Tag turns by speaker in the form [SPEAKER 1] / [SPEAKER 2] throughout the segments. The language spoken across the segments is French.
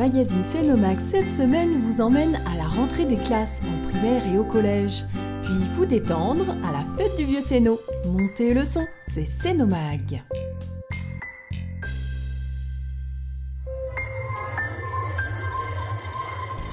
[SPEAKER 1] magazine Cénomax cette semaine vous emmène à la rentrée des classes en primaire et au collège. Puis vous détendre à la fête du vieux Céno. Montez le son, c'est Cénomag.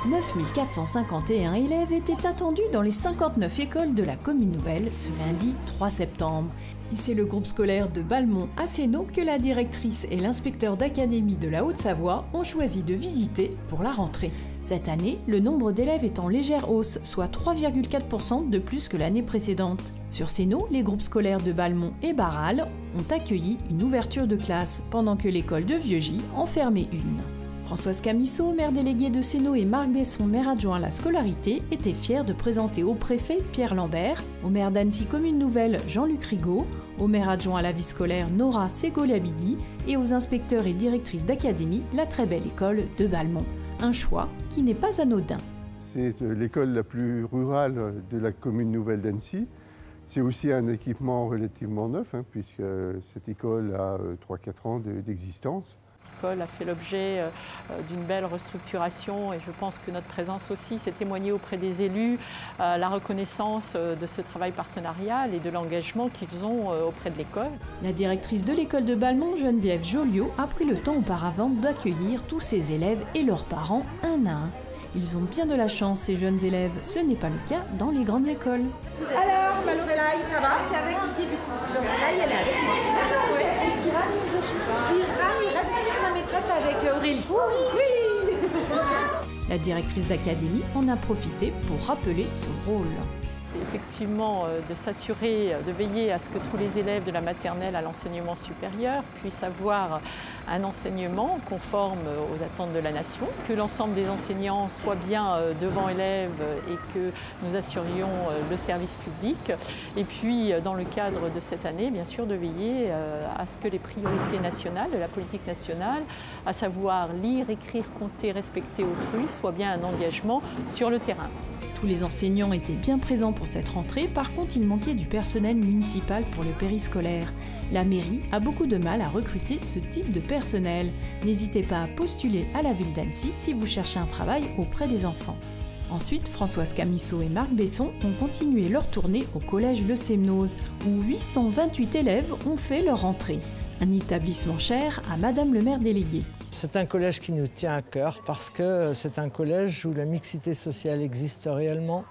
[SPEAKER 1] « 9451 élèves étaient attendus dans les 59 écoles de la commune nouvelle ce lundi 3 septembre. Et c'est le groupe scolaire de Balmont à Céno que la directrice et l'inspecteur d'académie de la Haute-Savoie ont choisi de visiter pour la rentrée. Cette année, le nombre d'élèves est en légère hausse, soit 3,4% de plus que l'année précédente. Sur Céno, les groupes scolaires de Balmont et Barral ont accueilli une ouverture de classe, pendant que l'école de Vieux-Gy en fermait une. Françoise Camisseau, maire déléguée de Céno, et Marc Besson, maire adjoint à la scolarité, étaient fiers de présenter au préfet Pierre Lambert, au maire d'Annecy Commune Nouvelle Jean-Luc Rigaud, au maire adjoint à la vie scolaire Nora Ségoliabidi et aux inspecteurs et directrices d'académie la très belle école de Balmont. Un choix qui n'est pas anodin.
[SPEAKER 2] C'est l'école la plus rurale de la commune nouvelle d'Annecy. C'est aussi un équipement relativement neuf, puisque cette école a 3-4 ans d'existence.
[SPEAKER 3] L'école a fait l'objet d'une belle restructuration et je pense que notre présence aussi s'est témoignée auprès des élus, la reconnaissance de ce travail partenarial et de l'engagement qu'ils ont auprès de l'école.
[SPEAKER 1] La directrice de l'école de Balmont, Geneviève Joliot, a pris le temps auparavant d'accueillir tous ses élèves et leurs parents un à un. Ils ont bien de la chance, ces jeunes élèves. Ce n'est pas le cas dans les grandes écoles.
[SPEAKER 4] Alors, Lorelai, ça va? T'es avec qui du coup? Lorelai, elle est avec moi. Ouais. Et Kiran, je suis pas. Kiran, il reste avec sa maîtresse avec Aurélie. Oui.
[SPEAKER 1] La directrice d'académie en a profité pour rappeler son rôle.
[SPEAKER 3] C'est effectivement de s'assurer, de veiller à ce que tous les élèves de la maternelle à l'enseignement supérieur puissent avoir un enseignement conforme aux attentes de la nation, que l'ensemble des enseignants soient bien devant élèves et que nous assurions le service public. Et puis, dans le cadre de cette année, bien sûr, de veiller à ce que les priorités nationales, de la politique nationale, à savoir lire, écrire, compter, respecter autrui, soient bien un engagement sur le terrain.
[SPEAKER 1] Tous les enseignants étaient bien présents pour cette rentrée, par contre il manquait du personnel municipal pour le périscolaire. La mairie a beaucoup de mal à recruter ce type de personnel. N'hésitez pas à postuler à la ville d'Annecy si vous cherchez un travail auprès des enfants. Ensuite, Françoise Camisseau et Marc Besson ont continué leur tournée au collège Le Semnoz, où 828 élèves ont fait leur rentrée. Un établissement cher à Madame le maire déléguée.
[SPEAKER 5] C'est un collège qui nous tient à cœur parce que c'est un collège où la mixité sociale existe réellement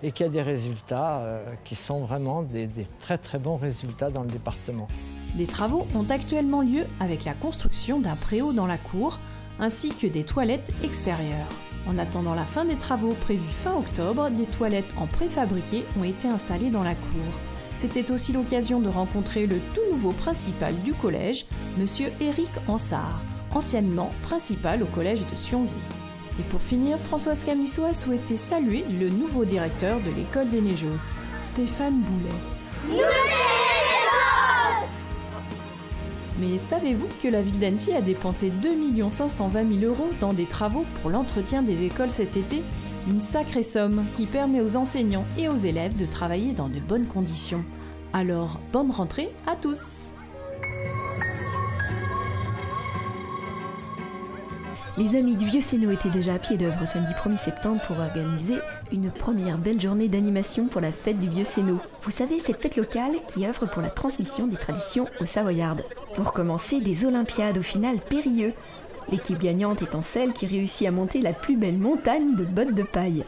[SPEAKER 5] et qui a des résultats qui sont vraiment des très très bons résultats dans le département.
[SPEAKER 1] Des travaux ont actuellement lieu avec la construction d'un préau dans la cour ainsi que des toilettes extérieures. En attendant la fin des travaux prévus fin octobre, des toilettes en préfabriqué ont été installées dans la cour. C'était aussi l'occasion de rencontrer le tout nouveau principal du collège, Monsieur Éric Ansart, anciennement principal au collège de Sionzy. Et pour finir, Françoise Camisseau a souhaité saluer le nouveau directeur de l'école des Neijos, Stéphane Boulet. Mais savez-vous que la ville d'Annecy a dépensé 2 520 000 € dans des travaux pour l'entretien des écoles cet été? Une sacrée somme qui permet aux enseignants et aux élèves de travailler dans de bonnes conditions. Alors, bonne rentrée à tous!
[SPEAKER 6] Les amis du Vieux Céno étaient déjà à pied d'œuvre samedi 1er septembre pour organiser une première belle journée d'animation pour la fête du Vieux Céno. Vous savez, cette fête locale qui œuvre pour la transmission des traditions aux Savoyardes. Pour commencer, des Olympiades au final périlleux. L'équipe gagnante étant celle qui réussit à monter la plus belle montagne de bottes de paille.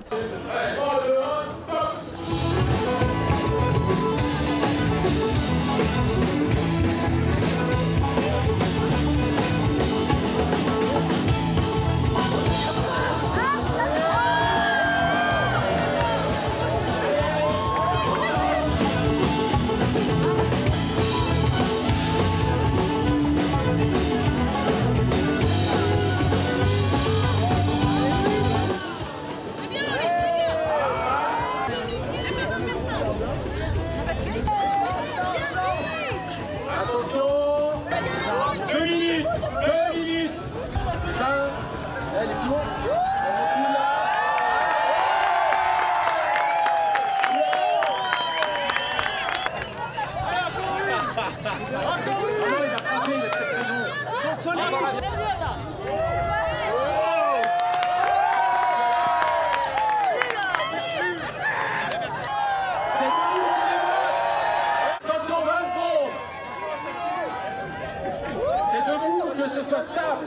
[SPEAKER 7] ce soit stable.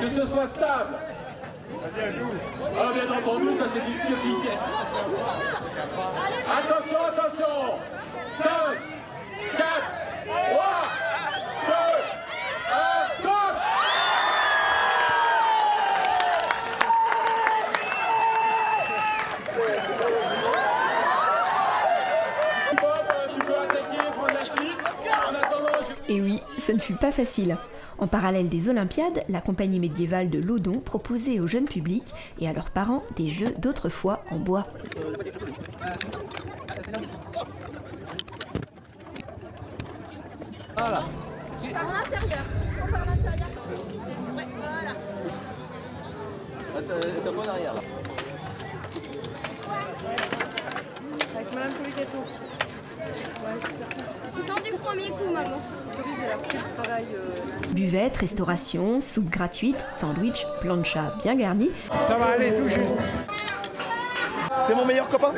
[SPEAKER 7] Que ce soit stable. Alors bien entendu, ça c'est disqualifié. Attention, attention. 5, 4, 3, 2, 1, go! Tu peux attaquer, prendre la suite. En attendant,
[SPEAKER 6] Et oui, ce ne fut pas facile. En parallèle des Olympiades, la compagnie médiévale de Laudon proposait au jeune public et à leurs parents des jeux d'autrefois en bois.
[SPEAKER 8] Voilà. Par l'intérieur. Par l'intérieur. Ouais, voilà.
[SPEAKER 9] T'as pas derrière là.
[SPEAKER 8] Avec Madame Policato. Sans du premier coup, maman.
[SPEAKER 6] Buvette, restauration, soupe gratuite, sandwich, plancha bien garni.
[SPEAKER 10] Ça va aller tout juste. C'est mon meilleur copain.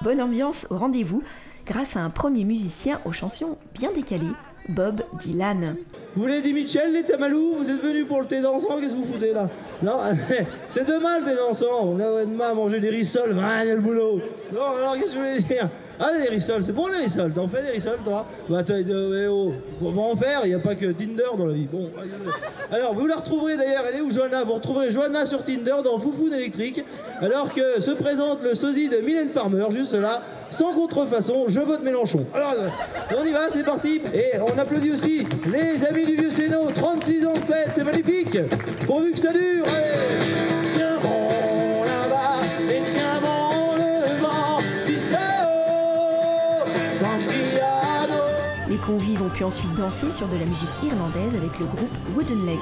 [SPEAKER 6] Bonne ambiance au rendez-vous grâce à un premier musicien aux chansons bien décalées, Bob Dylan.
[SPEAKER 11] Vous voulez des Mitchell, les Tamalous? Vous êtes venus pour le thé dansant? Qu'est-ce que vous foutez là? Non, c'est demain le thé dansant. On vient demain à manger des rissoles. Ah, il y a le boulot. Non, alors qu'est-ce que je voulais dire? Ah, des rissoles, c'est bon les rissoles. T'en fais des rissoles, toi? Bah, on va en faire. Il n'y a pas que Tinder dans la vie. Bon, alors, vous la retrouverez d'ailleurs. Elle est où, Johanna? Vous retrouverez Johanna sur Tinder dans Foufoune électrique. Alors que se présente le sosie de Mylène Farmer, juste là. Sans contrefaçon, je vote Mélenchon. Alors, on y va, c'est parti. Et on applaudit aussi les amis du Vieux-Sénat, 36 ans de fête, c'est magnifique. Pourvu que ça dure. Allez. Tiens bon là-bas et tiens bon le vent du Santiago.
[SPEAKER 6] Les convives ont pu ensuite danser sur de la musique irlandaise avec le groupe Wooden Legs.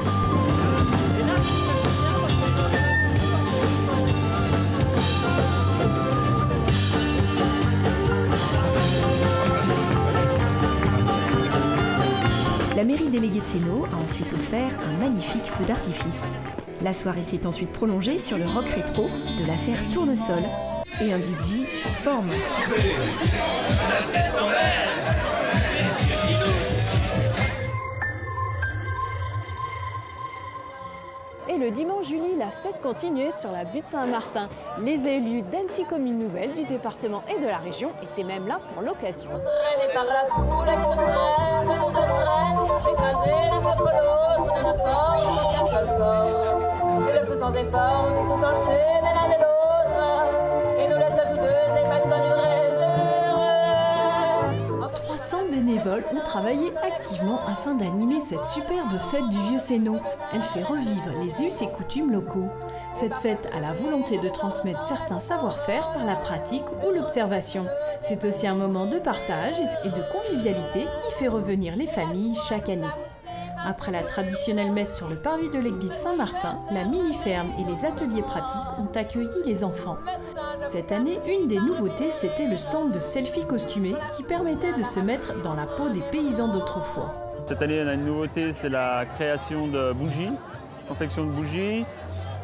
[SPEAKER 6] La mairie déléguée de Sénaux a ensuite offert un magnifique feu d'artifice. La soirée s'est ensuite prolongée sur le rock rétro de l'affaire Tournesol et un DJ en forme.
[SPEAKER 1] Et le dimanche Julie, la fête continuait sur la butte Saint-Martin. Les élus d'Annecy Commune Nouvelle, du département et de la région étaient même là pour l'occasion.
[SPEAKER 8] Traînés par la foule, nous entraîne, écrasés l'un contre l'autre, de nos formes, qu'un seul corps. Et le flou sans effort, nous tous enchaînés l'un de l'autre, et nous laisse tous deux épanouis enivrer heureux.
[SPEAKER 1] 300 bénévoles ont travaillé activement afin d'animer cette superbe fête du Vieux-Sénaux. Elle fait revivre les us et coutumes locaux. Cette fête a la volonté de transmettre certains savoir-faire par la pratique ou l'observation. C'est aussi un moment de partage et de convivialité qui fait revenir les familles chaque année. Après la traditionnelle messe sur le parvis de l'église Saint-Martin, la mini-ferme et les ateliers pratiques ont accueilli les enfants. Cette année, une des nouveautés, c'était le stand de selfie costumé qui permettait de se mettre dans la peau des paysans d'autrefois.
[SPEAKER 12] Cette année, on a une nouveauté, c'est la création de bougies, confection de bougies.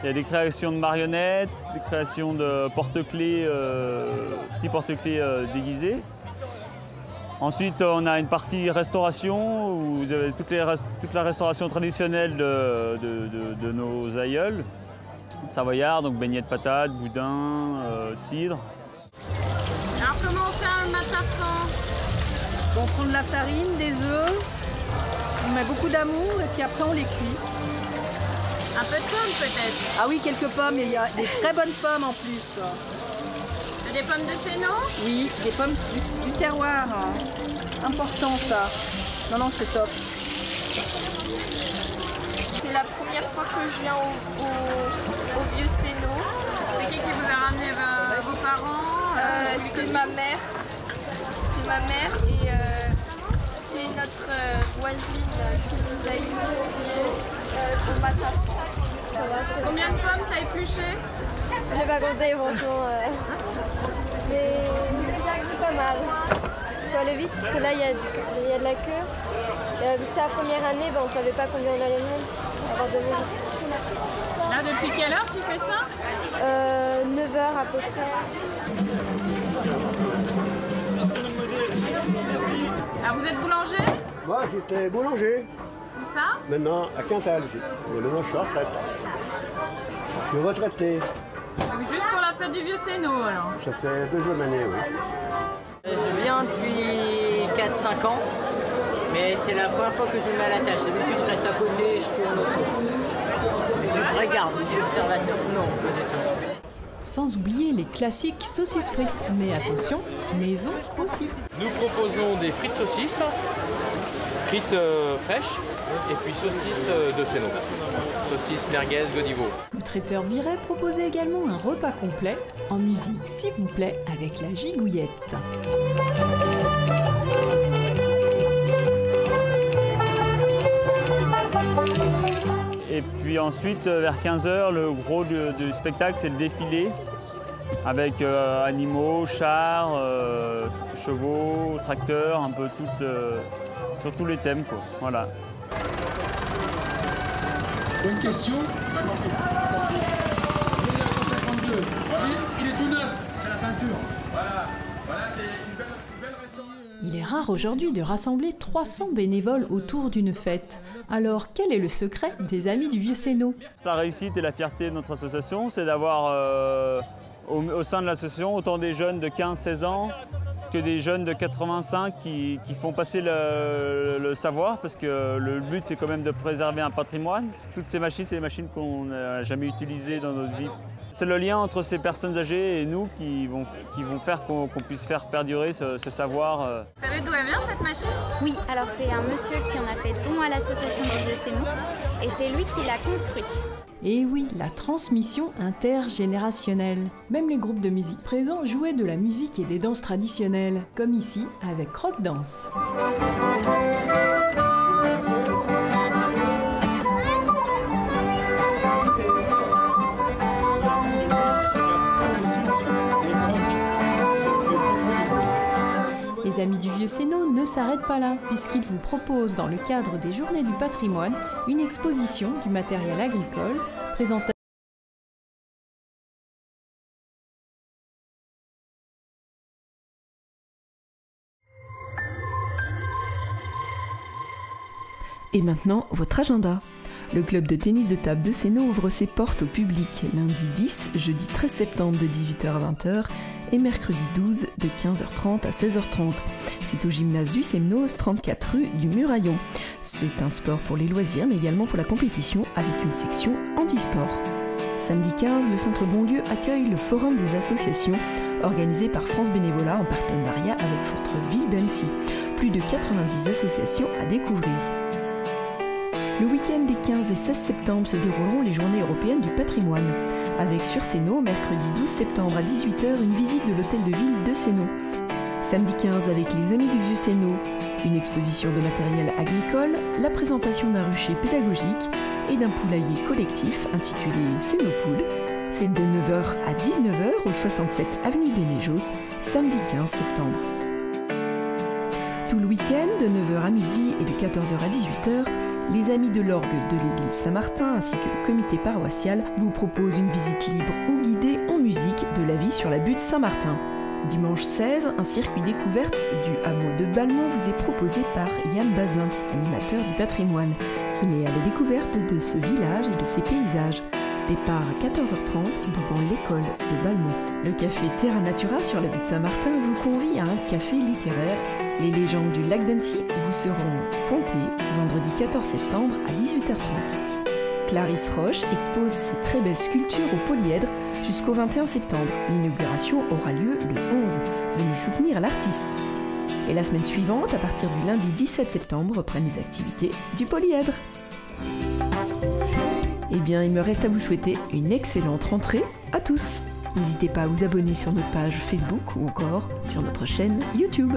[SPEAKER 12] Il y a des créations de marionnettes, des créations de porte-clés, petits porte-clés déguisés. Ensuite, on a une partie restauration où vous avez toute la restauration traditionnelle de nos aïeuls. Savoyards, donc beignets de patates, boudin, cidre.
[SPEAKER 4] Alors comment on fait un matafran? On prend de la farine, des œufs, on met beaucoup d'amour et puis après on les cuit. Un peu de pommes peut-être? Ah oui, quelques pommes, il y a des très bonnes pommes en plus. Des pommes de Sénaux? Oui, des pommes du terroir. Important ça. Non, c'est top.
[SPEAKER 8] C'est la première fois que je viens au Vieux-Sénaux.
[SPEAKER 4] C'est qui vous a ramené vos parents?
[SPEAKER 8] C'est ma mère. C'est ma mère et c'est notre voisine qui nous a initiés au matin.
[SPEAKER 4] Combien de pommes t'as épluché?
[SPEAKER 8] Je vais pas compter, franchement. Mais c'est pas mal. Il faut aller vite parce que là, il y a de la queue. Vu que c'est la première année, on ne savait pas combien on allait avoir de monde.
[SPEAKER 4] Là, depuis quelle heure tu fais ça?
[SPEAKER 8] 9h à peu près.
[SPEAKER 4] Alors, vous êtes boulanger?
[SPEAKER 10] Moi, j'étais boulanger.
[SPEAKER 4] Où ça?
[SPEAKER 9] Maintenant, à Quintal. Mais maintenant, je suis en retraite. Je suis retraité.
[SPEAKER 4] Donc juste pour la fête du Vieux Sénot, alors?
[SPEAKER 9] Ça fait 2 années, oui.
[SPEAKER 13] Je viens depuis 4-5 ans, mais c'est la première fois que je me mets à la tâche. D'habitude, je reste à côté, je tourne autour. D'habitude, je regarde, je suis observateur. Non, pas du tout.
[SPEAKER 1] Sans oublier les classiques saucisses frites, mais attention, maison aussi.
[SPEAKER 14] Nous proposons des frites saucisses, frites fraîches, et puis saucisses de Sénot. Saucisses merguez Godiveau.
[SPEAKER 1] Le traiteur Viret proposait également un repas complet, en musique s'il vous plaît, avec la gigouillette.
[SPEAKER 12] Et puis ensuite, vers 15 h, le gros du spectacle, c'est le défilé avec animaux, chars, chevaux, tracteurs, un peu sur tous les thèmes, quoi. Voilà.
[SPEAKER 7] Bonne question. 1952. Il est tout neuf. C'est la peinture. Voilà. Voilà, c'est une belle restauration.
[SPEAKER 1] Il est rare aujourd'hui de rassembler 300 bénévoles autour d'une fête. Alors, quel est le secret des Amis du Vieux Sénot?
[SPEAKER 12] La réussite et la fierté de notre association, c'est d'avoir au sein de l'association autant des jeunes de 15-16 ans que des jeunes de 85 qui font passer le savoir, parce que le but c'est quand même de préserver un patrimoine. Toutes ces machines, c'est des machines qu'on n'a jamais utilisées dans notre vie. C'est le lien entre ces personnes âgées et nous qui vont faire qu'on puisse faire perdurer ce savoir.
[SPEAKER 4] Vous savez d'où elle vient cette machine?
[SPEAKER 15] Oui, alors c'est un monsieur qui en a fait don à l'association du Vieux Sénot et c'est lui qui l'a construit.
[SPEAKER 1] Et oui, la transmission intergénérationnelle. Même les groupes de musique présents jouaient de la musique et des danses traditionnelles, comme ici avec Croque Danse. Les Amis du Vieux Sénot ne s'arrêtent pas là, puisqu'ils vous proposent dans le cadre des Journées du patrimoine une exposition du matériel agricole, présentation.
[SPEAKER 6] Et maintenant, votre agenda. Le club de tennis de table de Sénot ouvre ses portes au public lundi 10, jeudi 13 septembre de 18h à 20h et mercredi 12 de 15h30 à 16h30. C'est au gymnase du Semnoz, 34 rue du Muraillon. C'est un sport pour les loisirs mais également pour la compétition avec une section handisport. Samedi 15, le centre Bonlieu accueille le forum des associations organisé par France Bénévolat en partenariat avec votre ville d'Annecy. Plus de 90 associations à découvrir. Le week-end des 15 et 16 septembre se dérouleront les Journées européennes du patrimoine, avec sur Sénot, mercredi 12 septembre à 18h, une visite de l'hôtel de ville de Sénot. Samedi 15, avec les Amis du Vieux Sénot, une exposition de matériel agricole, la présentation d'un rucher pédagogique et d'un poulailler collectif intitulé Sénopoule. C'est de 9h à 19h au 67 avenue des Neigeos, samedi 15 septembre. Tout le week-end, de 9h à midi et de 14h à 18h, les Amis de l'orgue de l'église Saint-Martin ainsi que le comité paroissial vous proposent une visite libre ou guidée en musique de la vie sur la butte Saint-Martin. Dimanche 16, un circuit découverte du hameau de Balmont vous est proposé par Yann Bazin, animateur du patrimoine. Venez à la découverte de ce village et de ses paysages. Départ à 14h30 devant l'école de Balmont. Le café Terra Natura sur la butte Saint-Martin vous convie à un café littéraire. Les légendes du lac d'Annecy vous seront contées vendredi 14 septembre à 18h30. Clarisse Roche expose ses très belles sculptures au polyèdre jusqu'au 21 septembre. L'inauguration aura lieu le 11. Venez soutenir l'artiste. Et la semaine suivante, à partir du lundi 17 septembre, reprennent les activités du polyèdre. Eh bien, il me reste à vous souhaiter une excellente rentrée à tous. N'hésitez pas à vous abonner sur notre page Facebook ou encore sur notre chaîne YouTube.